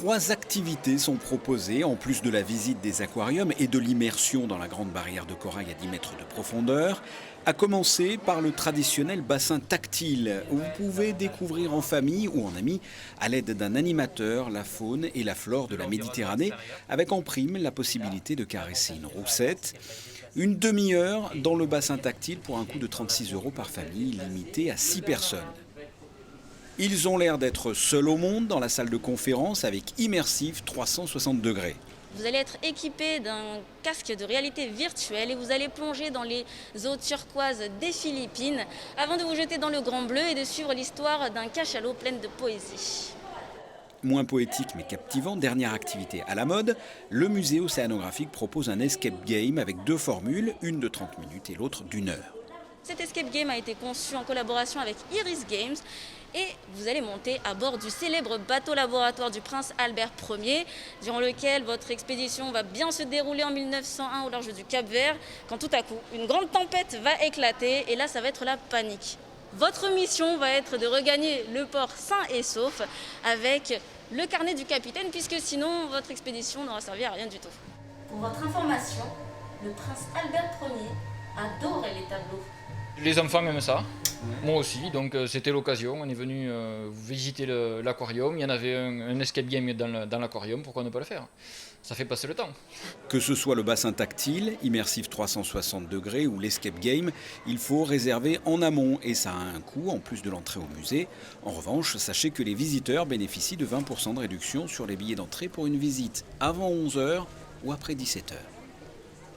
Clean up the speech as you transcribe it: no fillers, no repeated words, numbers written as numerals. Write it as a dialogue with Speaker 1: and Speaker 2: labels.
Speaker 1: 3 activités sont proposées, en plus de la visite des aquariums et de l'immersion dans la grande barrière de corail à 10 mètres de profondeur, à commencer par le traditionnel bassin tactile, où vous pouvez découvrir en famille ou en amis, à l'aide d'un animateur, la faune et la flore de la Méditerranée, avec en prime la possibilité de caresser une roussette. Une demi-heure dans le bassin tactile pour un coût de 36 € par famille, limité à 6 personnes. Ils ont l'air d'être seuls au monde dans la salle de conférence avec Immersive 360 degrés.
Speaker 2: Vous allez être équipé d'un casque de réalité virtuelle et vous allez plonger dans les eaux turquoises des Philippines avant de vous jeter dans le grand bleu et de suivre l'histoire d'un cachalot plein de poésie.
Speaker 1: Moins poétique mais captivant, dernière activité à la mode, le musée océanographique propose un escape game avec 2 formules, une de 30 minutes et l'autre d'1 heure.
Speaker 2: Cet escape game a été conçu en collaboration avec Iris Games et vous allez monter à bord du célèbre bateau laboratoire du prince Albert Ier, durant lequel votre expédition va bien se dérouler en 1901 au large du Cap-Vert, quand tout à coup, une grande tempête va éclater et là, ça va être la panique. Votre mission va être de regagner le port sain et sauf avec le carnet du capitaine, puisque sinon, votre expédition n'aura servi à rien du tout. Pour votre information, le prince Albert Ier adorait les tableaux.
Speaker 3: Les enfants aiment ça, moi aussi, donc c'était l'occasion, on est venu visiter l'aquarium, il y en avait un escape game dans l'aquarium, pourquoi ne pas le faire? Ça fait passer le temps.
Speaker 1: Que ce soit le bassin tactile, Immersive 360 degrés ou l'escape game, il faut réserver en amont et ça a un coût en plus de l'entrée au musée. En revanche, sachez que les visiteurs bénéficient de 20% de réduction sur les billets d'entrée pour une visite avant 11 h ou après 17 h.